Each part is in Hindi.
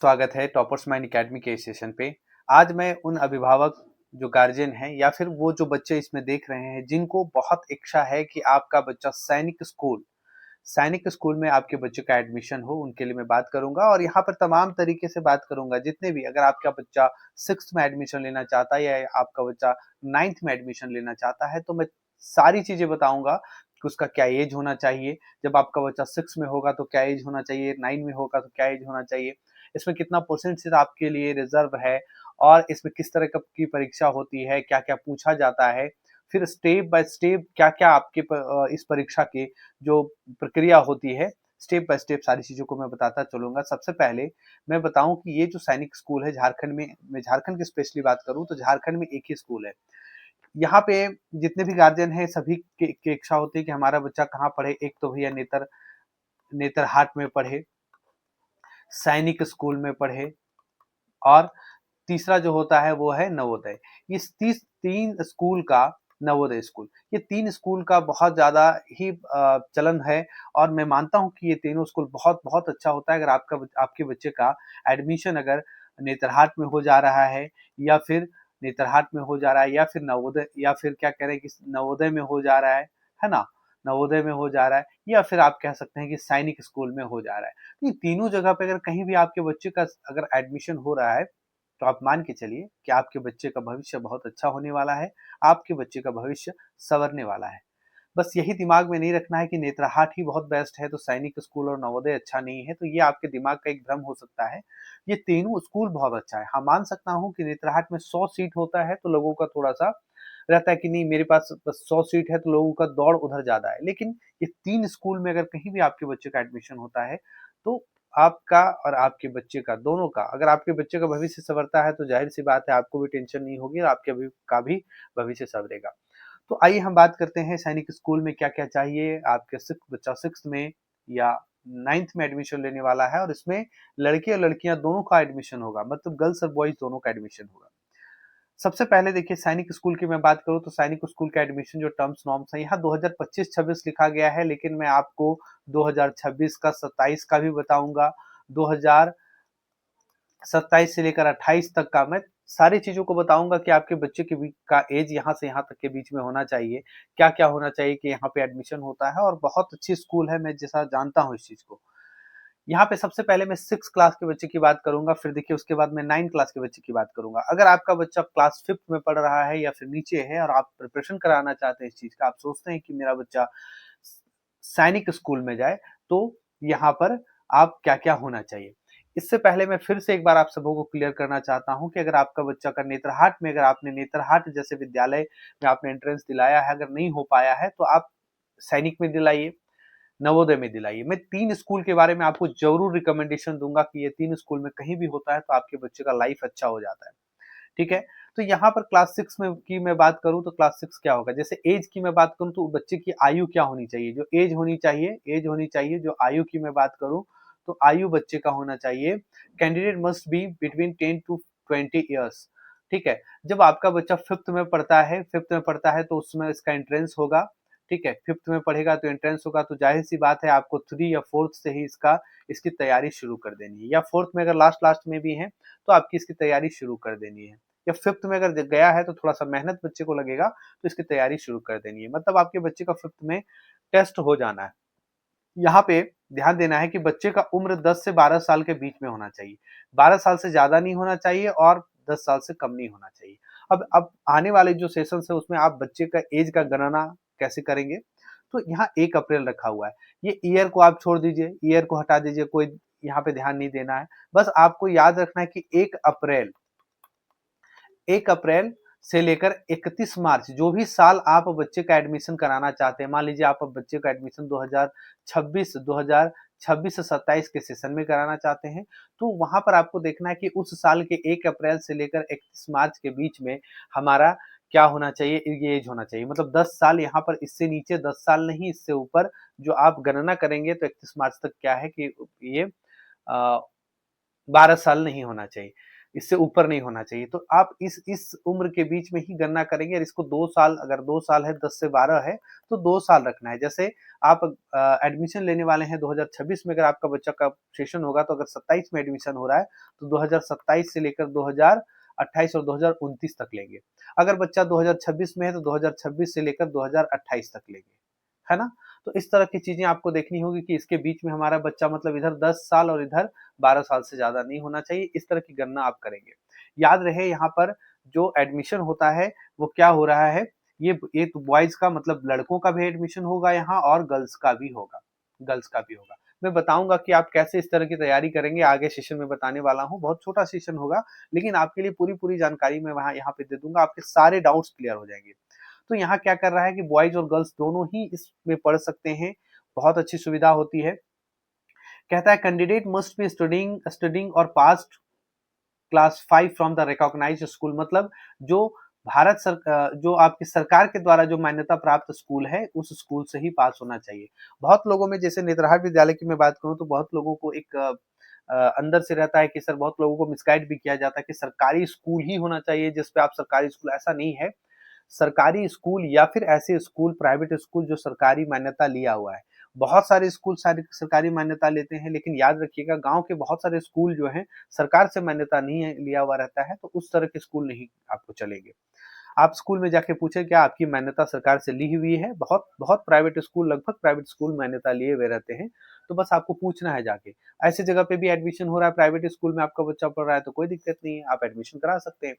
स्वागत है टॉपर्स माइंड एकेडमी के इस सेशन पे। आज मैं उन अभिभावक जो गार्जियन हैं या फिर वो जो बच्चे इसमें देख रहे हैं जिनको बहुत इच्छा है कि आपका बच्चा सैनिक स्कूल में आपके बच्चे का एडमिशन हो, उनके लिए मैं बात करूंगा और यहाँ पर तमाम तरीके से बात करूंगा। जितने भी, अगर आपका बच्चा 6th में एडमिशन लेना चाहता है या आपका बच्चा 9th में एडमिशन लेना चाहता है तो मैं सारी चीजें बताऊंगा कि उसका क्या एज होना चाहिए। जब आपका बच्चा 6 में होगा तो क्या एज होना चाहिए, 9 में होगा तो क्या एज होना चाहिए, इसमें कितना परसेंटेज आपके लिए रिजर्व है और इसमें किस तरह की परीक्षा होती है, क्या क्या पूछा जाता है, फिर स्टेप बाय स्टेप क्या क्या आपके इस परीक्षा की जो प्रक्रिया होती है, स्टेप बाय स्टेप सारी चीजों को मैं बताता चलूंगा। सबसे पहले मैं बताऊं कि ये जो सैनिक स्कूल है झारखंड में, मैं झारखंड की स्पेशली बात करूं तो झारखंड में एक ही स्कूल है। यहाँ पे जितने भी गार्जियन हैं सभी की इच्छा होती है कि हमारा बच्चा कहाँ पढ़े। एक तो भैया नेतरहाट में पढ़े, सैनिक स्कूल में पढ़े, और तीसरा जो होता है वो है नवोदय। इस तीन स्कूल का, नवोदय स्कूल, ये तीन स्कूल का बहुत ज्यादा ही चलन है और मैं मानता हूँ कि ये तीनों स्कूल बहुत बहुत अच्छा होता है। अगर आपके बच्चे का एडमिशन अगर नेतरहाट में हो जा रहा है या फिर नेतरहाट में हो जा रहा है या फिर नवोदय, या फिर क्या कह रहे हैं कि नवोदय में हो जा रहा है ना, नवोदय में हो जा रहा है, या फिर आप कह सकते हैं कि सैनिक स्कूल में हो जा रहा है। तो ये तीनों जगह पे अगर कहीं भी आपके बच्चे का अगर एडमिशन हो रहा है तो आप मान के चलिए कि आपके बच्चे का भविष्य बहुत अच्छा होने वाला है, आपके बच्चे का भविष्य संवरने वाला है। बस यही दिमाग में नहीं रखना है कि नेतरहाट ही बहुत बेस्ट है तो सैनिक स्कूल और नवोदय अच्छा नहीं है, तो ये आपके दिमाग का एक भ्रम हो सकता है। ये तीनों स्कूल बहुत अच्छा है। हाँ, मान सकता हूँ कि नेतरहाट में 100 सीट होता है तो लोगों का थोड़ा सा रहता है कि नहीं मेरे पास बस 100 सीट है तो लोगों का दौड़ उधर ज्यादा है। लेकिन ये तीन स्कूल में अगर कहीं भी आपके बच्चे का एडमिशन होता है तो आपका और आपके बच्चे का, दोनों का, अगर आपके बच्चे का भविष्य संवरता है तो जाहिर सी बात है आपको भी टेंशन नहीं होगी और आपके का भी भविष्य संवरेगा। तो आइए हम बात करते हैं सैनिक स्कूल में क्या क्या चाहिए। आपके बच्चा 6th में या 9th में एडमिशन लेने वाला है और इसमें लड़के और लड़कियां दोनों का एडमिशन होगा, मतलब गर्ल्स और बॉयज दोनों का एडमिशन होगा। सबसे पहले देखिए सैनिक स्कूल की मैं बात करूं तो सैनिक स्कूल का एडमिशन जो टर्म्स नॉर्म्स है, यहाँ 2025-26 लिखा गया है, लेकिन मैं आपको 2026 का 27 का भी बताऊंगा, 2027 से लेकर 28 तक का मैं सारी चीजों को बताऊंगा कि आपके बच्चे के बीच का एज यहाँ से यहाँ तक के बीच में होना चाहिए, क्या क्या होना चाहिए कि यहाँ पे एडमिशन होता है। और बहुत अच्छी स्कूल है, मैं जैसा जानता हूँ इस चीज को। यहाँ पे सबसे पहले मैं 6 क्लास के बच्चे की बात करूंगा, फिर देखिए उसके बाद मैं 9 क्लास के बच्चे की बात करूंगा। अगर आपका बच्चा क्लास 5th में पढ़ रहा है या फिर नीचे है और आप प्रिपरेशन कराना चाहते हैं इस चीज का, आप सोचते हैं कि मेरा बच्चा सैनिक स्कूल में जाए, तो यहाँ पर आप क्या क्या होना चाहिए। इससे पहले मैं फिर से एक बार आप सबों को क्लियर करना चाहता हूं कि अगर आपका बच्चा का नेतरहाट में, अगर आपने नेतरहाट जैसे विद्यालय में आपने एंट्रेंस दिलाया है, अगर नहीं हो पाया है तो आप सैनिक में दिलाइए, नवोदय में दिलाइए। मैं तीन स्कूल के बारे में आपको जरूर रिकमेंडेशन दूंगा कि ये तीन स्कूल में कहीं भी होता है तो आपके बच्चे का लाइफ अच्छा हो जाता है। ठीक है। तो यहाँ पर क्लास 6 में की मैं बात करूं तो क्लास 6 क्या होगा, जैसे एज की मैं बात करूं तो बच्चे की आयु क्या होनी चाहिए, जो एज होनी चाहिए जो आयु की मैं बात करूं तो आयु बच्चे का होना चाहिए, candidate must be between 10 to 20 years. ठीक है। जब आपका बच्चा 5th में पढ़ता है तो उसमें इसका एंट्रेंस होगा। ठीक है, 5th में पढ़ेगा तो एंट्रेंस होगा, तो जाहिर सी बात है आपको 3 या 4th से ही इसकी तैयारी शुरू कर देनी है, या 4th में अगर लास्ट लास्ट में भी है तो आपकी इसकी तैयारी शुरू कर देनी है, या 5th में अगर गया है तो थोड़ा सा मेहनत बच्चे को लगेगा तो इसकी तैयारी शुरू कर देनी है। मतलब आपके बच्चे का 5th में टेस्ट हो जाना है। यहाँ पे ध्यान देना है कि बच्चे का उम्र 10 से 12 साल के बीच में होना चाहिए, 12 साल से ज्यादा नहीं होना चाहिए और 10 साल से कम नहीं होना चाहिए। अब आने वाले जो सेशन है उसमें आप बच्चे का एज का गणना कैसे करेंगे, तो यहाँ 1 अप्रैल रखा हुआ है। ये ईयर को आप छोड़ दीजिए, ईयर को हटा दीजिए, कोई यहाँ पे ध्यान नहीं देना है। बस आपको याद रखना है कि 1 अप्रैल से लेकर 31 मार्च, जो भी साल आप बच्चे का एडमिशन कराना चाहते हैं, मान लीजिए आप बच्चे का एडमिशन 2026 से 27 के सेशन में कराना चाहते हैं, तो वहां पर आपको देखना है कि उस साल के 1 अप्रैल से लेकर 31 मार्च के बीच में हमारा क्या होना चाहिए, ये एज होना चाहिए। मतलब 10 साल, यहाँ पर इससे नीचे 10 साल नहीं, इससे ऊपर जो आप गणना करेंगे तो 31 मार्च तक क्या है कि ये 12 साल नहीं होना चाहिए। इससे ऊपर नहीं होना चाहिए। तो आप इस उम्र के बीच में ही गणना करेंगे और इसको 2 साल, अगर 2 साल है, 10 से 12 है, तो 2 साल रखना है। जैसे आप एडमिशन लेने वाले हैं 2026 में, अगर आपका बच्चा का सेशन होगा, तो अगर 27 में एडमिशन हो रहा है, तो 2027 से लेकर 2028 और 2029 तक लेंगे। अगर बच्चा 2026 में है, तो 2026 से लेकर 2028 तक लेंगे, है ना? तो इस तरह की चीजें आपको देखनी होगी कि इसके बीच में हमारा बच्चा मतलब इधर 10 साल और इधर 12 साल से ज्यादा नहीं होना चाहिए। इस तरह की गणना आप करेंगे। याद रहे, यहाँ पर जो एडमिशन होता है वो क्या हो रहा है, ये तो बॉयज का मतलब लड़कों का भी एडमिशन होगा यहाँ, और गर्ल्स का भी होगा, गर्ल्स का भी होगा। मैं बताऊंगा कि आप कैसे इस तरह की तैयारी करेंगे, आगे सेशन में बताने वाला हूँ। बहुत छोटा सेशन होगा, लेकिन आपके लिए पूरी पूरी जानकारी मैं वहाँ यहाँ पे दे दूंगा, आपके सारे डाउट्स क्लियर हो जाएंगे। तो यहाँ क्या कर रहा है कि बॉयज और गर्ल्स दोनों ही इसमें पढ़ सकते हैं, बहुत अच्छी सुविधा होती है। कहता है कैंडिडेट मस्ट बी स्टडिंग और passed class 5 from the recognised school, मतलब जो जो आपकी सरकार के द्वारा जो मान्यता प्राप्त स्कूल है, उस स्कूल से ही पास होना चाहिए। बहुत लोगों में, जैसे नेतरहाट विद्यालय की मैं बात करूं, तो बहुत लोगों को एक अंदर से रहता है कि सर, बहुत लोगों को मिसगाइड भी किया जाता है कि सरकारी स्कूल ही होना चाहिए जिसपे आप सरकारी स्कूल, ऐसा नहीं है। सरकारी स्कूल या फिर ऐसे स्कूल, प्राइवेट स्कूल जो सरकारी मान्यता लिया हुआ है, बहुत सारे स्कूल सारी सरकारी मान्यता लेते हैं, लेकिन याद रखिएगा, गांव के बहुत सारे स्कूल जो हैं सरकार से मान्यता नहीं लिया हुआ रहता है, तो उस तरह के स्कूल नहीं आपको चलेंगे। आप स्कूल में जाके पूछे क्या आपकी मान्यता सरकार से ली हुई है, बहुत बहुत प्राइवेट स्कूल, लगभग प्राइवेट स्कूल मान्यता लिए हुए रहते हैं। तो बस आपको पूछना है जाके। ऐसी जगह पे भी एडमिशन हो रहा है, प्राइवेट स्कूल में आपका बच्चा पढ़ रहा है, तो कोई दिक्कत नहीं है, आप एडमिशन करा सकते हैं।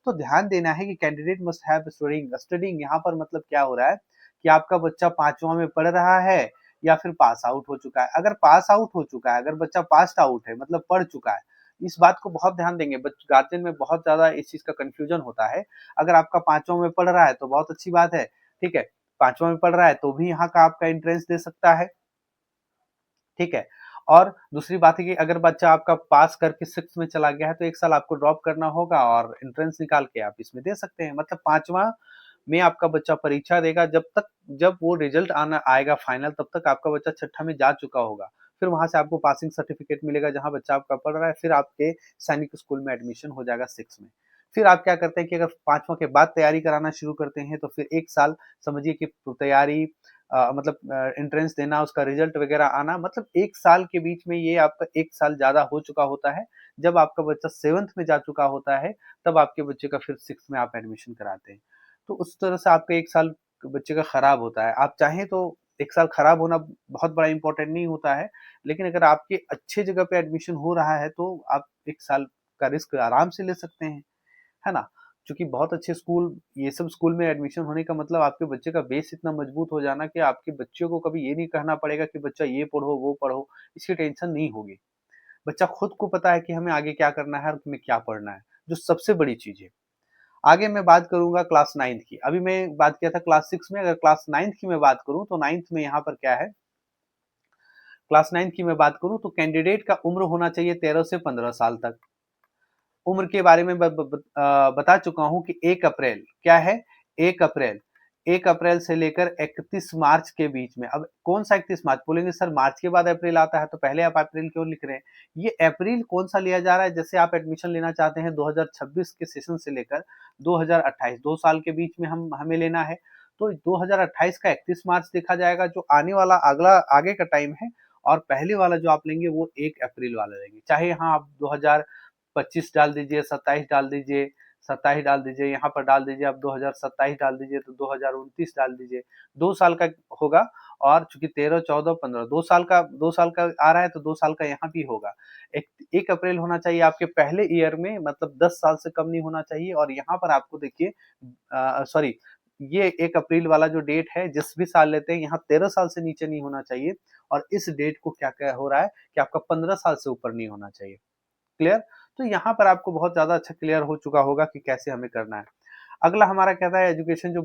तो ध्यान देना है कि कैंडिडेट मस्ट हैव स्टडिंग यहाँ पर मतलब क्या हो रहा है कि आपका बच्चा 5वां में पढ़ रहा है या फिर पास आउट हो चुका है। अगर पास आउट हो चुका है, अगर बच्चा पास आउट है मतलब पढ़ चुका है, इस बात को बहुत ध्यान देंगे। गार्जियन में बहुत ज्यादा इस चीज का कंफ्यूजन होता है। अगर आपका 5वां में पढ़ रहा है तो बहुत अच्छी बात है, ठीक है। 5वां में पढ़ रहा है तो भी यहाँ का आपका एंट्रेंस दे सकता है, ठीक है। और दूसरी बात है कि अगर बच्चा आपका पास करके 6 में चला गया है, तो 1 साल आपको ड्रॉप करना होगा और एंट्रेंस निकाल के आप इसमें दे सकते हैं। मतलब 5वां में आपका बच्चा परीक्षा देगा, जब वो रिजल्ट आना आएगा फाइनल, तब तक आपका बच्चा छठा में जा चुका होगा। फिर वहां से आपको पासिंग सर्टिफिकेट मिलेगा जहां बच्चा आपका पढ़ रहा है, फिर आपके सैनिक स्कूल में एडमिशन हो जाएगा 6 में। फिर आप क्या करते हैं कि अगर 5वां के बाद तैयारी कराना शुरू करते हैं, तो फिर 1 साल समझिए कि तैयारी, मतलब एंट्रेंस देना, उसका रिजल्ट वगैरह आना, मतलब 1 साल के बीच में ये आपका 1 साल ज्यादा हो चुका होता है। जब आपका बच्चा 7th में जा चुका होता है, तब आपके बच्चे का फिर 6 में आप एडमिशन कराते हैं। तो उस तरह से आपका 1 साल बच्चे का खराब होता है। आप चाहें तो 1 साल खराब होना बहुत बड़ा इंपॉर्टेंट नहीं होता है, लेकिन अगर आपके अच्छे जगह पे एडमिशन हो रहा है, तो आप 1 साल का रिस्क आराम से ले सकते हैं, है ना? क्योंकि बहुत अच्छे स्कूल, ये सब स्कूल में एडमिशन होने का मतलब आपके बच्चे का बेस इतना मजबूत हो जाना कि आपके बच्चे को कभी ये नहीं कहना पड़ेगा कि बच्चा ये पढ़ो, वो पढ़ो, इसकी टेंशन नहीं होगी। बच्चा खुद को पता है कि हमें आगे क्या करना है और हमें क्या पढ़ना है, जो सबसे बड़ी चीज़ है। आगे मैं बात करूँगा क्लास 9th की। अभी मैं बात किया था क्लास 6 में, अगर क्लास 9th की मैं बात करूँ, तो 9th में यहाँ पर क्या है, क्लास 9th की मैं बात करूँ, तो कैंडिडेट का उम्र होना चाहिए 13 से 15 साल तक। उम्र के बारे में बता चुका हूं कि 1 अप्रैल क्या है, 1 अप्रैल, 1 अप्रैल से लेकर 31 मार्च के बीच में। अब कौन सा 31 मार्च बोलेंगे, सर मार्च के बाद अप्रैल आता है, तो पहले आप अप्रैल क्यों लिख रहे हैं? ये अप्रैल कौन सा लिया जा रहा है, जैसे आप एडमिशन लेना चाहते हैं 2026 के सेशन से लेकर 2028, 2 साल के बीच में हमें लेना है, तो 2028 का 31 मार्च देखा जाएगा, जो आने वाला अगला आगे का टाइम है। और पहले वाला जो आप लेंगे वो 1 अप्रैल वाला लेंगे, चाहे यहाँ आप 2025 डाल दीजिए, 27 डाल दीजिए, 27 डाल दीजिए, यहाँ पर डाल दीजिए आप 2027 डाल दीजिए, तो 2029 डाल दीजिए। 2 साल का होगा, और चूंकि 13, 14, 15 2 साल का आ रहा है, तो 2 साल का यहाँ भी होगा। 1 अप्रैल होना चाहिए आपके पहले ईयर में, मतलब 10 साल से कम नहीं होना चाहिए। और यहाँ पर आपको देखिए, सॉरी, ये 1 अप्रैल वाला जो डेट है, जिस भी साल लेते हैं, यहाँ 13 साल से नीचे नहीं होना चाहिए। और इस डेट को क्या क्या हो रहा है कि आपका 15 साल से ऊपर नहीं होना चाहिए। क्लियर? तो यहाँ पर आपको बहुत ज्यादा अच्छा क्लियर हो चुका होगा कि कैसे हमें करना है। अगला हमारा कहता है एजुकेशन, जो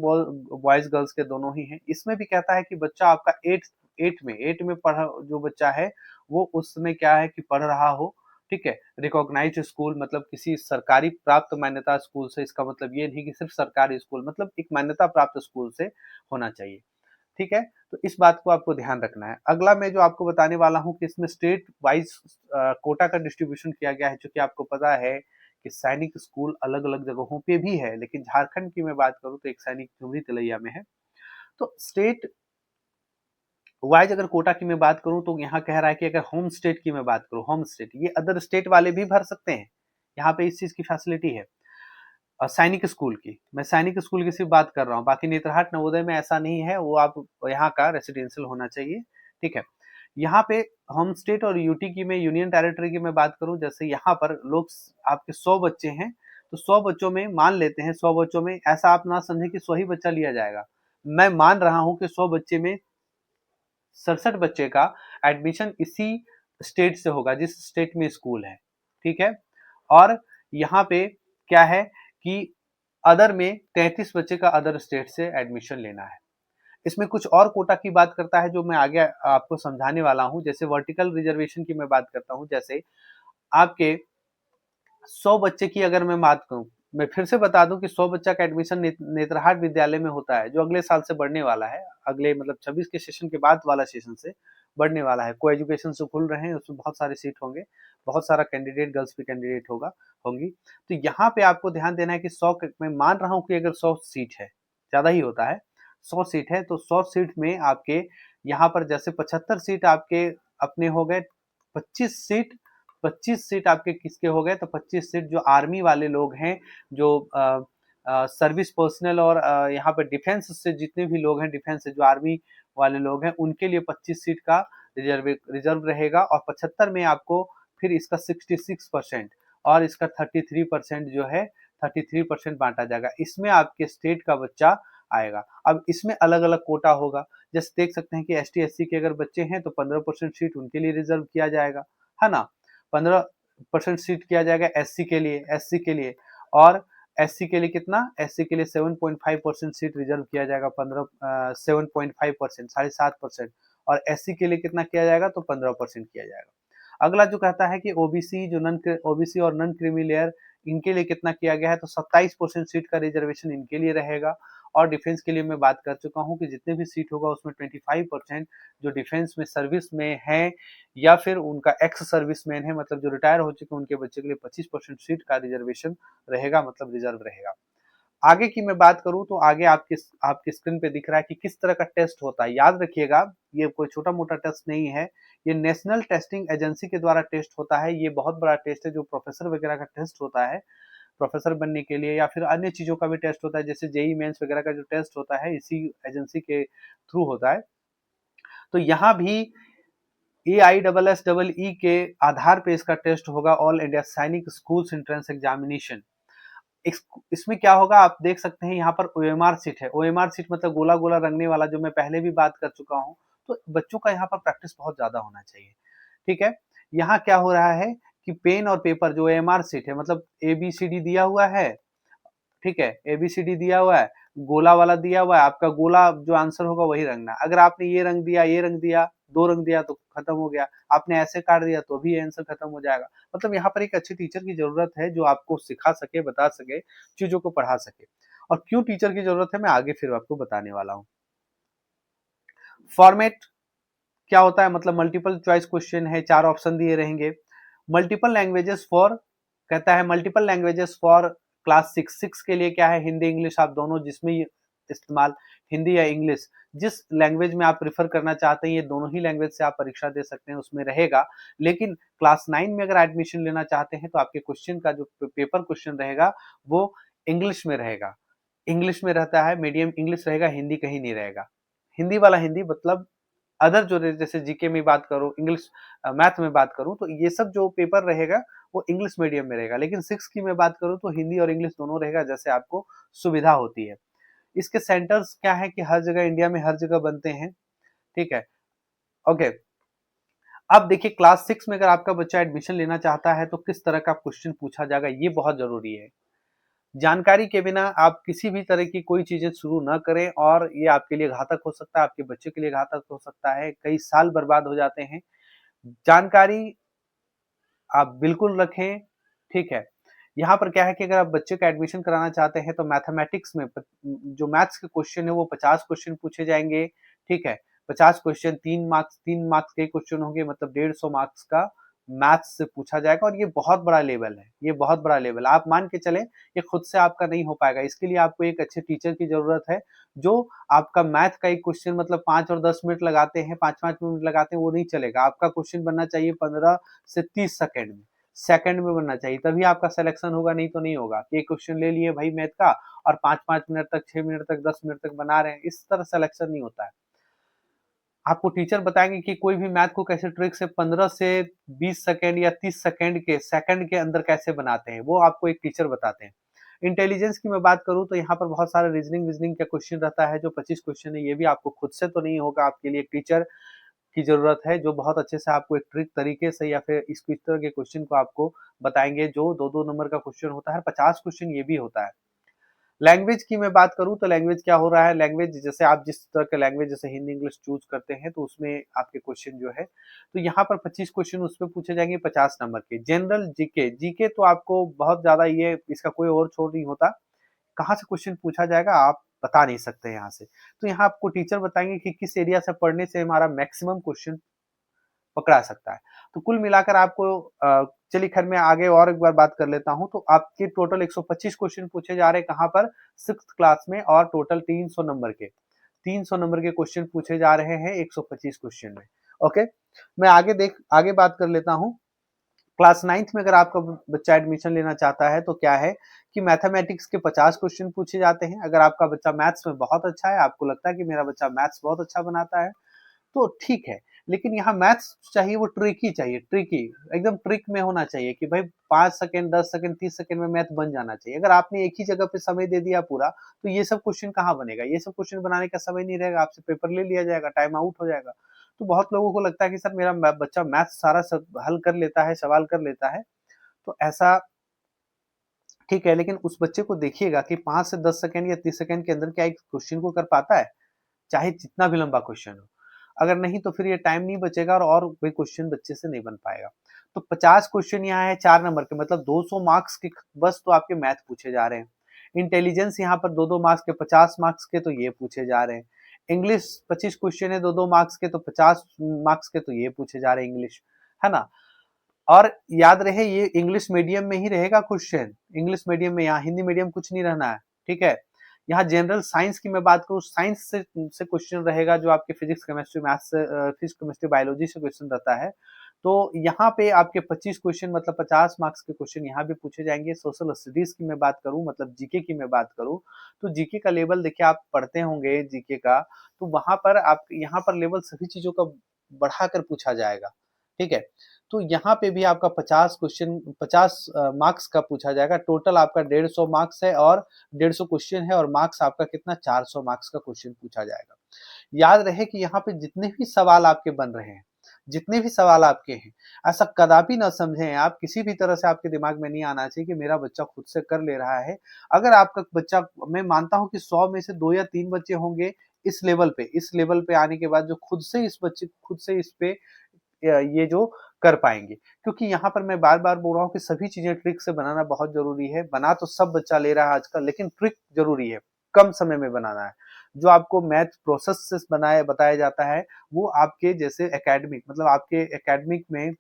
बॉयज गर्ल्स के दोनों ही हैं, इसमें भी कहता है कि बच्चा आपका 8 में पढ़, जो बच्चा है वो उस समय क्या है कि पढ़ रहा हो, ठीक है। रिकॉग्नाइज्ड स्कूल मतलब किसी सरकारी प्राप्त मान्यता स्कूल से, इसका मतलब ये नहीं कि सिर्फ सरकारी स्कूल, मतलब एक मान्यता प्राप्त स्कूल से होना चाहिए, ठीक है। तो इस बात को आपको ध्यान रखना है। अगला मैं जो आपको बताने वाला हूँ कि इसमें स्टेट वाइज कोटा का डिस्ट्रीब्यूशन किया गया है, जो कि आपको पता है कि सैनिक स्कूल अलग अलग जगहों पे भी है, लेकिन झारखंड की मैं बात करूं तो एक सैनिक झुमरी तिलैया में है। तो स्टेट वाइज अगर कोटा की मैं बात करूं तो यहाँ कह रहा है कि अगर होम स्टेट की मैं बात करूं, होम स्टेट ये अदर स्टेट वाले भी भर सकते हैं, यहाँ पे इस चीज की फैसिलिटी है। सैनिक स्कूल की, मैं सैनिक स्कूल की सिर्फ बात कर रहा हूँ, बाकी नेतरहाट नवोदय में ऐसा नहीं है, वो आप यहाँ का रेसिडेंशियल होना चाहिए, ठीक है। यहाँ पे होम स्टेट और यूटी की मैं, यूनियन टेरिटरी की मैं बात करूं, जैसे यहाँ पर लोग आपके 100 बच्चे हैं तो 100 बच्चों में मान लेते हैं, 100 बच्चों में ऐसा आप ना समझे कि 100 ही बच्चा लिया जाएगा। मैं मान रहा हूं कि 100 बच्चे में 67 बच्चे का एडमिशन इसी स्टेट से होगा जिस स्टेट में स्कूल है, ठीक है। और यहाँ पे क्या है कि अदर में 33 बच्चे का अदर स्टेट से एडमिशन लेना है। इसमें कुछ और कोटा की बात करता है जो मैं आगे आपको समझाने वाला हूं। जैसे वर्टिकल रिजर्वेशन की मैं बात करता हूं, जैसे आपके 100 बच्चे की अगर मैं बात करूं, मैं फिर से बता दूं कि 100 बच्चा का एडमिशन नेतरहाट विद्यालय में होता है, जो अगले साल से बढ़ने वाला है, अगले मतलब 26 के सेशन के बाद वाला सेशन से बढ़ने वाला है। को एजुकेशन से खुल रहे हैं, उसमें बहुत सारे सीट होंगे, बहुत सारा कैंडिडेट, गर्ल्स भी कैंडिडेट होंगी। तो यहाँ पे आपको ध्यान देना है कि 100, मैं मान रहा हूँ कि अगर 100 सीट है, ज्यादा ही होता है, 100 सीट है तो 100 सीट में आपके यहाँ पर जैसे 75 सीट आपके अपने हो गए, 25 सीट 25 सीट आपके किसके हो गए, तो 25 सीट जो आर्मी वाले लोग हैं, जो सर्विस पर्सनल और यहाँ पर डिफेंस से जितने भी लोग हैं, डिफेंस से जो आर्मी वाले लोग हैं, उनके लिए 25 सीट का रिजर्व रहेगा। और 75 में आपको फिर इसका 66% और इसका 33% जो है, 33% बांटा जाएगा, इसमें आपके स्टेट का बच्चा आएगा। अब इसमें अलग अलग कोटा होगा, जैसे देख सकते हैं कि एस टी एस सी के अगर बच्चे हैं तो 15% सीट उनके लिए रिजर्व किया जाएगा, है ना। 15% सीट किया जाएगा एससी के लिए। और एससी के लिए कितना, एससी के लिए 7.5% सीट रिजर्व किया जाएगा, 7.5%, 7.5%। और एससी के लिए कितना किया जाएगा, तो 15% किया जाएगा। अगला जो कहता है कि ओबीसी, जो नन ओबीसी और नॉन क्रीमी लेयर, इनके लिए कितना किया गया है, तो 27% सीट का रिजर्वेशन इनके लिए रहेगा। और डिफेंस के लिए मैं बात कर चुका हूं कि जितने भी सीट होगा उसमें 25% जो डिफेंस में सर्विस में है या फिर उनका एक्स सर्विसमैन है, मतलब जो रिटायर हो चुके हैं, उनके बच्चे के लिए 25% सीट का रिजर्वेशन रहेगा, मतलब रिजर्व रहेगा। आगे की मैं बात करूं तो आगे आपकी स्क्रीन पे दिख रहा है कि किस तरह का टेस्ट होता है। याद रखिएगा, ये कोई छोटा मोटा टेस्ट नहीं है, ये नेशनल टेस्टिंग एजेंसी के द्वारा टेस्ट होता है। ये बहुत बड़ा टेस्ट है, जो प्रोफेसर वगैरह का टेस्ट होता है, प्रोफेसर बनने के लिए, या फिर अन्य चीजों का भी टेस्ट होता है, जैसे जेई मेंस वगैरह का जो टेस्ट होता है, इसी एजेंसी के थ्रू होता है। तो यहाँ भी AISSEE के आधार पे इसका टेस्ट होगा, ऑल इंडिया सैनिक स्कूल्स एंट्रेंस एग्जामिनेशन। इसमें क्या होगा, आप देख सकते हैं यहाँ पर ओएमआर सीट है। ओएमआर सीट मतलब गोला गोला रंगने वाला, जो मैं पहले भी बात कर चुका हूँ। तो बच्चों का यहाँ पर प्रैक्टिस बहुत ज्यादा होना चाहिए, ठीक है। यहाँ क्या हो रहा है कि पेन और पेपर, जो ओएमआर सीट है, मतलब ABCD दिया हुआ है, ठीक है, ABCD दिया हुआ है, गोला वाला दिया हुआ है, आपका गोला जो आंसर होगा वही रंगना। अगर आपने ये रंग दिया, ये रंग दिया, दो रंग दिया तो खत्म हो गया, आपने ऐसे काट दिया तो भी आंसर खत्म हो जाएगा। मतलब यहाँ पर एक अच्छे टीचर की जरूरत है, जो आपको सिखा सके, बता सके, चीजों को पढ़ा सके। और क्यों टीचर की जरूरत है, मैं आगे फिर आपको बताने वाला हूँ। फॉर्मेट क्या होता है, मतलब मल्टीपल चॉइस क्वेश्चन है, 4 ऑप्शन दिए रहेंगे। मल्टीपल लैंग्वेजेस फॉर, कहता है मल्टीपल लैंग्वेजेस फॉर क्लास 6 के लिए क्या है, हिंदी इंग्लिश, आप दोनों जिसमें इस्तेमाल, हिंदी या इंग्लिश, जिस लैंग्वेज में आप प्रिफर करना चाहते हैं, ये दोनों ही लैंग्वेज से आप परीक्षा दे सकते हैं, उसमें रहेगा। लेकिन क्लास 9 में अगर एडमिशन लेना चाहते हैं तो आपके क्वेश्चन का जो पेपर क्वेश्चन रहेगा वो इंग्लिश में रहेगा, इंग्लिश में रहता है, मीडियम इंग्लिश रहेगा, हिंदी कहीं नहीं रहेगा। हिंदी वाला हिंदी, मतलब अदर जो जैसे जीके में बात करूं, इंग्लिश मैथ में बात करूं, तो ये सब जो पेपर रहेगा वो इंग्लिश मीडियम में रहेगा। लेकिन 6 की मैं बात करूं तो हिंदी और इंग्लिश दोनों रहेगा, जैसे आपको सुविधा होती है। इसके सेंटर्स क्या है कि हर जगह, इंडिया में हर जगह बनते हैं, ठीक है। ओके, अब देखिए क्लास 6 में अगर आपका बच्चा एडमिशन लेना चाहता है तो किस तरह का क्वेश्चन पूछा जाएगा, ये बहुत जरूरी है। जानकारी के बिना आप किसी भी तरह की कोई चीजें शुरू ना करें, और ये आपके लिए घातक हो सकता है, आपके बच्चे के लिए घातक हो सकता है, कई साल बर्बाद हो जाते हैं। जानकारी आप बिल्कुल रखें, ठीक है। यहाँ पर क्या है कि अगर आप बच्चे का एडमिशन कराना चाहते हैं तो मैथमेटिक्स में जो मैथ्स के क्वेश्चन है वो 50 क्वेश्चन पूछे जाएंगे, ठीक है। 50 क्वेश्चन, 3 मार्क्स के क्वेश्चन होंगे, मतलब 150 मार्क्स का मैथ्स से पूछा जाएगा और ये बहुत बड़ा लेवल है, ये बहुत बड़ा लेवल है। आप मान के चलें ये खुद से आपका नहीं हो पाएगा, इसके लिए आपको एक अच्छे टीचर की ज़रूरत है, जो आपका मैथ का एक क्वेश्चन मतलब 5 और 10 मिनट लगाते हैं, 5-5 मिनट लगाते हैं, वो नहीं चलेगा। आपका क्वेश्चन बनना चाहिए 15 से 30 सेकंड में बनना चाहिए, तभी आपका सिलेक्शन होगा, नहीं तो नहीं होगा। ये क्वेश्चन ले लिए भाई मैथ का और 5-5 मिनट तक, 6 मिनट तक, 10 मिनट तक बना रहे हैं, इस तरह सिलेक्शन नहीं होता है। आपको टीचर बताएंगे कि कोई भी मैथ को कैसे ट्रिक से 15 से 20 सेकंड या 30 सेकंड के अंदर कैसे बनाते हैं, वो आपको एक टीचर बताते हैं। इंटेलिजेंस की मैं बात करूं तो यहाँ पर बहुत सारा रीजनिंग विजनिंग का क्वेश्चन रहता है, जो 25 क्वेश्चन है, ये भी आपको खुद से तो नहीं होगा, आपके लिए एक टीचर की जरूरत है जो बहुत अच्छे से आपको एक ट्रिक तरीके से या फिर इस तरह के क्वेश्चन को आपको बताएंगे, जो 2-2 नंबर का क्वेश्चन होता है, 50 क्वेश्चन ये भी होता है। लैंग्वेज की मैं बात करूं तो लैंग्वेज क्या हो रहा है, लैंग्वेज जैसे आप जिस तरह के लैंग्वेज जैसे हिंदी इंग्लिश चूज करते हैं तो उसमें आपके क्वेश्चन जो है, तो यहाँ पर 25 क्वेश्चन उसमें पूछे जाएंगे 50 नंबर के। जनरल जीके, जीके तो आपको बहुत ज्यादा ये इसका कोई और छोर नहीं होता, कहाँ से क्वेश्चन पूछा जाएगा आप बता नहीं सकते यहाँ से। तो यहाँ आपको टीचर बताएंगे कि किस एरिया से पढ़ने से हमारा मैक्सिमम क्वेश्चन पकड़ा सकता है। तो कुल मिलाकर आपको चलिए खैर मैं आगे और एक बार बात कर लेता हूँ, तो आपके टोटल 125 क्वेश्चन पूछे जा रहे हैं कहाँ पर, 6th क्लास में, और टोटल 300 नंबर के क्वेश्चन पूछे जा रहे हैं 125 क्वेश्चन में। ओके, मैं आगे बात कर लेता हूँ। क्लास 9th में अगर आपका बच्चा एडमिशन लेना चाहता है तो क्या है कि मैथमेटिक्स के 50 क्वेश्चन पूछे जाते हैं। अगर आपका बच्चा मैथ्स में बहुत अच्छा है, आपको लगता है कि मेरा बच्चा मैथ्स बहुत अच्छा बनाता है, तो ठीक है, लेकिन यहाँ मैथ्स चाहिए वो ट्रिकी चाहिए, ट्रिकी एकदम ट्रिक में होना चाहिए कि भाई 5 सेकंड 10 सेकंड 30 सेकंड में मैथ बन जाना चाहिए। अगर आपने एक ही जगह पे समय दे दिया पूरा, तो ये सब क्वेश्चन कहाँ बनेगा, ये सब क्वेश्चन बनाने का समय नहीं रहेगा, आपसे पेपर ले लिया जाएगा, टाइम आउट हो जाएगा। तो बहुत लोगों को लगता है कि सर मेरा बच्चा मैथ सारा सब हल कर लेता है, सवाल कर लेता है, तो ऐसा ठीक है, लेकिन उस बच्चे को देखिएगा कि 5 से 10 सेकंड या 30 सेकंड के अंदर क्या एक क्वेश्चन को कर पाता है, चाहे जितना भी लंबा क्वेश्चन हो। अगर नहीं तो फिर ये टाइम नहीं बचेगा और कोई क्वेश्चन बच्चे से नहीं बन पाएगा। तो 50 क्वेश्चन यहाँ है 4 नंबर के, मतलब 200 मार्क्स के बस तो आपके मैथ पूछे जा रहे हैं। इंटेलिजेंस यहाँ पर 2-2 मार्क्स के, 50 मार्क्स के तो ये पूछे जा रहे हैं। इंग्लिश 25 क्वेश्चन है 2-2 मार्क्स के, तो 50 मार्क्स के तो ये पूछे जा रहे हैं इंग्लिश, है ना। और याद रहे ये इंग्लिश मीडियम में ही रहेगा क्वेश्चन, इंग्लिश मीडियम में, यहाँ हिंदी मीडियम कुछ नहीं रहना है, ठीक है। यहाँ जनरल साइंस की मैं बात करूँ, साइंस से क्वेश्चन रहेगा जो आपके फिजिक्स केमिस्ट्री मैथ्स से, फिजिक्स केमिस्ट्री बायोलॉजी से क्वेश्चन रहता है। तो यहाँ पे आपके 25 क्वेश्चन मतलब 50 मार्क्स के क्वेश्चन यहाँ भी पूछे जाएंगे। सोशल स्टडीज की मैं बात करूँ, मतलब जीके की मैं बात करूँ, तो जीके का लेवल देखिए, आप पढ़ते होंगे जीके का, तो वहां पर आप यहाँ पर लेवल सभी चीजों का बढ़ाकर पूछा जाएगा, ठीक है। तो यहाँ पे भी आपका 50 मार्क्स का पूछा जाएगा। टोटल आपका 150 मार्क्स है और 150 क्वेश्चन है, और मार्क्स आपका कितना, 400 मार्क्स का क्वेश्चन पूछा जाएगा। याद रहे कि यहाँ पे जितने भी सवाल आपके बन रहे हैं, जितने भी सवाल आपके हैं, ऐसा कदापि ना समझें आप, किसी भी तरह से आपके दिमाग में नहीं आना चाहिए कि मेरा बच्चा खुद से कर ले रहा है। अगर आपका बच्चा, मैं मानता हूं कि 100 में से 2 या 3 बच्चे होंगे इस लेवल पे आने के बाद जो खुद से इस पे ये जो कर पाएंगे, क्योंकि यहाँ पर मैं बार बार बोल रहा हूँ कि सभी चीजें ट्रिक से बनाना बहुत जरूरी है। बना तो सब बच्चा ले रहा है आजकल, लेकिन ट्रिक जरूरी है, कम समय में बनाना है। जो आपको मैथ प्रोसेस से बनाया बताया जाता है, वो आपके जैसे एकेडमिक, मतलब आपके एकेडमिक में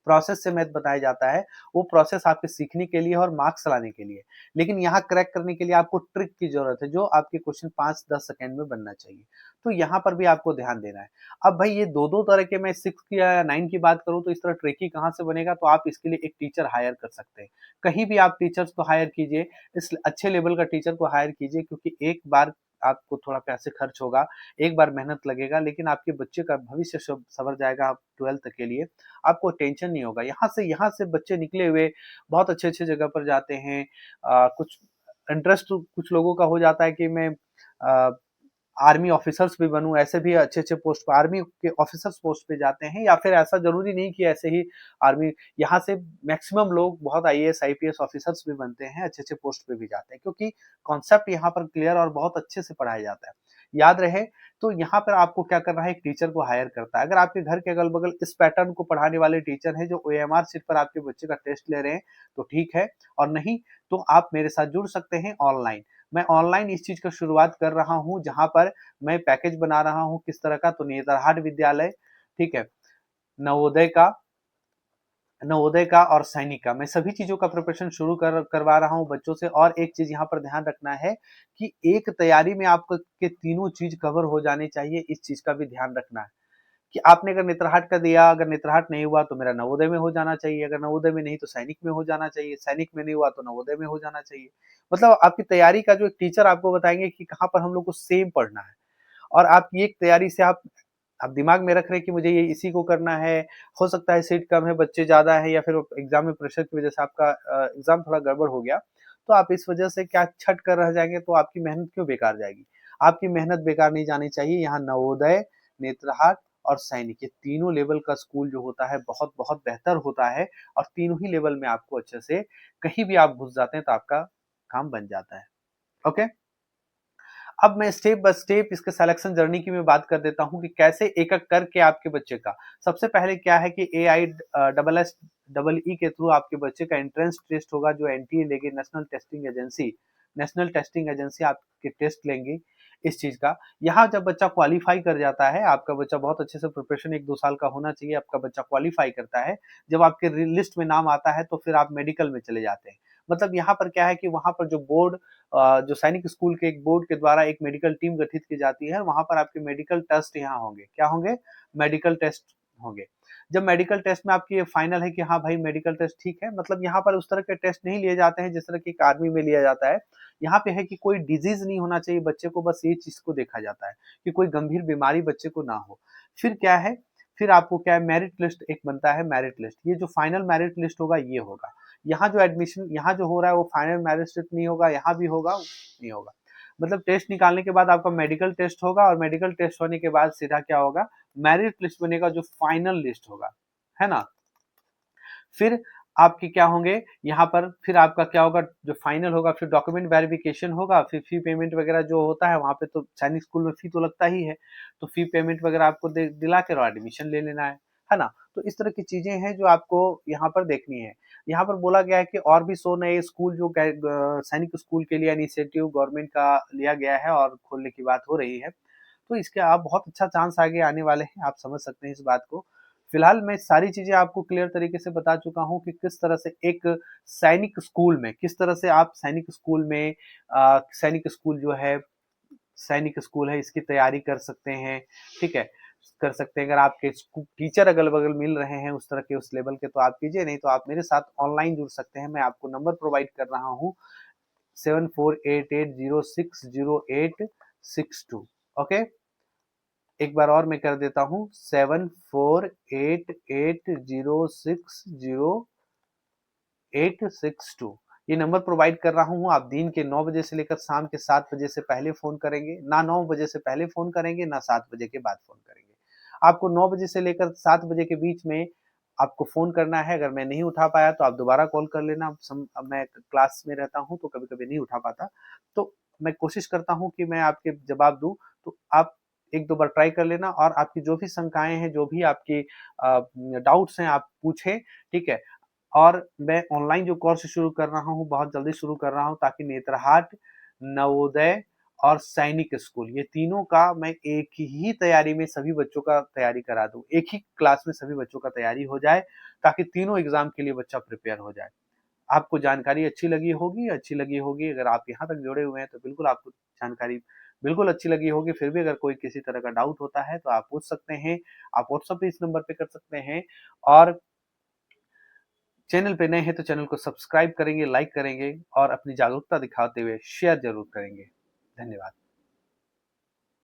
प्रोसेस से मैथ बताया जाता है, वो प्रोसेस आपके सीखने के लिए और मार्क्स लाने के लिए। लेकिन यहाँ क्रैक करने के लिए आपको ट्रिक की जरूरत है, जो आपके क्वेश्चन 5-10 सेकंड में बनना चाहिए। तो यहाँ पर भी आपको ध्यान देना है। अब भाई ये दो तरह के, मैं 6 की या 9 की बात करूँ तो इस तरह ट्रिकी कहाँ से बनेगा, तो आप इसके लिए एक टीचर हायर कर सकते हैं। कहीं भी आप टीचर्स को हायर कीजिए, इस अच्छे लेवल का टीचर को हायर कीजिए, क्योंकि एक बार आपको थोड़ा पैसे खर्च होगा, एक बार मेहनत लगेगा, लेकिन आपके बच्चे का भविष्य संवर जाएगा। आप 12th के लिए आपको टेंशन नहीं होगा। यहाँ से बच्चे निकले हुए बहुत अच्छे-अच्छे जगह पर जाते हैं। कुछ इंटरेस्ट कुछ लोगों का हो जाता है कि मैं अ, आर्मी ऑफिसर्स भी बनूं, ऐसे भी अच्छे-अच्छे पोस्ट पर आर्मी के ऑफिसर्स पोस्ट पे जाते हैं, या फिर ऐसा जरूरी नहीं कि ऐसे ही आर्मी, यहाँ से मैक्सिमम लोग बहुत आईएएस आईपीएस ऑफिसर्स भी बनते हैं, अच्छे-अच्छे पोस्ट पे भी जाते हैं, क्योंकि कॉन्सेप्ट यहाँ पर क्लियर और बहुत अच्छे से पढ़ाया जाता है। याद रहे, तो यहाँ पर आपको क्या करना है, एक टीचर को हायर करता है। अगर आपके घर के अगल बगल इस पैटर्न को पढ़ाने वाले टीचर हैं, जो ओएमआर शीट पर आपके बच्चे का टेस्ट ले रहे हैं, तो ठीक है, और नहीं तो आप मेरे साथ जुड़ सकते हैं ऑनलाइन। मैं ऑनलाइन इस चीज का शुरुआत कर रहा हूं, जहां पर मैं पैकेज बना रहा हूं किस तरह का, तो नेतरहाट विद्यालय, ठीक है, नवोदय का, नवोदय का और सैनिक का, मैं सभी चीज़ों का प्रिपरेशन शुरू करवा रहा हूँ बच्चों से। और एक चीज़ यहाँ पर ध्यान रखना है कि एक तैयारी में आपको के तीनों चीज़ कवर हो जानी चाहिए, इस चीज़ का भी ध्यान रखना है कि आपने अगर नेत्रहाट का दिया, अगर नेत्रहाट नहीं हुआ तो मेरा नवोदय में हो जाना चाहिए, अगर नवोदय में नहीं तो सैनिक में हो जाना चाहिए, सैनिक में नहीं हुआ तो नवोदय में हो जाना चाहिए। मतलब आपकी तैयारी का जो एक टीचर आपको बताएँगे कि कहाँ पर हम लोग को सेम पढ़ना है। और आपकी एक तैयारी से आप दिमाग में रख रहे हैं कि मुझे ये इसी को करना है, हो सकता है सीट कम है, बच्चे ज़्यादा हैं या फिर एग्ज़ाम में प्रेशर की वजह से आपका एग्ज़ाम थोड़ा गड़बड़ हो गया, तो आप इस वजह से क्या छँट कर रह जाएँगे, तो आपकी मेहनत क्यों बेकार जाएगी? आपकी मेहनत बेकार नहीं जानी चाहिए। यहाँ नवोदय, नेत्रहाट और सैनिक, ये तीनों लेवल का स्कूल जो होता है बहुत-बहुत बेहतर होता है और तीनों ही लेवल में आपको अच्छे से कहीं भी आप घुस जाते हैं तो आपका काम बन जाता है। ओके? अब मैं स्टेप बाय स्टेप इसके सिलेक्शन जर्नी की मैं बात कर देता हूँ कि कैसे एक-एक करके आपके बच्चे का, सबसे पहले क्या है कि AISSEE के थ्रू आपके बच्चे का एंट्रेंस टेस्ट होगा जो एनटीए लेगी, नेशनल टेस्टिंग एजेंसी आपके टेस्ट लेंगी इस चीज़ का। यहाँ जब बच्चा क्वालीफाई कर जाता है, आपका बच्चा बहुत अच्छे से प्रिपरेशन 1-2 साल का होना चाहिए, आपका बच्चा क्वालीफाई करता है, जब आपके लिस्ट में नाम आता है तो फिर आप मेडिकल में चले जाते हैं। मतलब यहाँ पर क्या है कि वहाँ पर जो बोर्ड जो सैनिक स्कूल के एक बोर्ड के द्वारा एक मेडिकल टीम गठित की जाती है, वहाँ पर आपके मेडिकल टेस्ट यहाँ होंगे। क्या होंगे? मेडिकल टेस्ट होंगे। जब मेडिकल टेस्ट में आपकी ये फाइनल है कि हाँ भाई मेडिकल टेस्ट ठीक है, मतलब यहाँ पर उस तरह के टेस्ट नहीं लिए जाते हैं जिस तरह की एक आर्मी में लिया जाता है। यहाँ पे है कि कोई डिजीज़ नहीं होना चाहिए बच्चे को, बस ये चीज़ को देखा जाता है कि कोई गंभीर बीमारी बच्चे को ना हो। फिर क्या है, फिर आपको क्या है, मेरिट लिस्ट एक बनता है, मेरिट लिस्ट। ये जो फाइनल मेरिट लिस्ट होगा ये होगा। यहाँ जो एडमिशन यहाँ जो हो रहा है वो फाइनल मेरिट लिस्ट नहीं होगा, यहाँ भी होगा, नहीं होगा। मतलब टेस्ट निकालने के बाद आपका मेडिकल टेस्ट होगा और मेडिकल टेस्ट होने के बाद सीधा क्या होगा, मेरिट लिस्ट बनेगा जो फाइनल लिस्ट होगा, है ना? फिर आपके क्या होंगे यहाँ पर, फिर आपका क्या होगा जो फाइनल होगा, फिर डॉक्यूमेंट वेरिफिकेशन होगा, फिर फी पेमेंट वगैरह जो होता है वहाँ पे, तो सैनिक स्कूल में फी तो लगता ही है, तो फी पेमेंट वगैरह आपको दिला कर और एडमिशन ले लेना है ना? तो इस तरह की चीजें हैं जो आपको यहाँ पर देखनी है। यहाँ पर बोला गया है कि और भी 100 नए स्कूल जो सैनिक स्कूल के लिए इनिशिएटिव गवर्नमेंट का लिया गया है और खोलने की बात हो रही है, तो इसके आप बहुत अच्छा चांस आगे आने वाले हैं, आप समझ सकते हैं इस बात को। फिलहाल मैं सारी चीज़ें आपको क्लियर तरीके से बता चुका हूँ कि किस तरह से एक सैनिक स्कूल में, किस तरह से आप सैनिक स्कूल में सैनिक स्कूल जो है, सैनिक स्कूल है इसकी तैयारी कर सकते हैं, ठीक है? कर सकते हैं। अगर आपके टीचर अगल-बगल मिल रहे हैं उस तरह के उस लेवल के तो आप कीजिए, नहीं तो आप मेरे साथ ऑनलाइन जुड़ सकते हैं। मैं आपको नंबर प्रोवाइड कर रहा हूँ 7488060862। ओके? एक बार और मैं कर देता हूँ 7488060862। ये नंबर प्रोवाइड कर रहा हूँ। आप दिन के 9 बजे से लेकर शाम के 7 बजे से पहले फ़ोन करेंगे, ना 9 बजे से पहले फ़ोन करेंगे, ना 7 बजे के बाद फ़ोन करेंगे। आपको 9 बजे से लेकर 7 बजे के बीच में आपको फ़ोन करना है। अगर मैं नहीं उठा पाया तो आप दोबारा कॉल कर लेना। अब मैं क्लास में रहता हूँ तो कभी-कभी नहीं उठा पाता। तो मैं कोशिश करता हूँ कि मैं आपके जवाब दूँ, तो आप 1-2 बार ट्राई कर लेना और आपकी जो भी शंकाएँ हैं, जो भी आपकी डाउट्स हैं आप पूछें, ठीक है? और मैं ऑनलाइन जो कोर्स शुरू कर रहा हूँ, बहुत जल्दी शुरू कर रहा हूँ ताकि नेत्रहाट, नवोदय और सैनिक स्कूल, ये तीनों का मैं एक ही तैयारी में सभी बच्चों का तैयारी करा दूँ। एक ही क्लास में सभी बच्चों का तैयारी हो जाए ताकि तीनों एग्ज़ाम के लिए बच्चा प्रिपेयर हो जाए। आपको जानकारी अच्छी लगी होगी, अगर आप यहाँ तक जुड़े हुए हैं तो बिल्कुल आपको जानकारी बिल्कुल अच्छी लगी होगी। फिर भी अगर कोई किसी तरह का डाउट होता है तो आप पूछ सकते हैं। आप व्हाट्सएप पे इस नंबर पे कर सकते हैं और चैनल पे नए हैं तो चैनल को सब्सक्राइब करेंगे, लाइक करेंगे और अपनी जागरूकता दिखाते हुए शेयर ज़रूर करेंगे। धन्यवाद।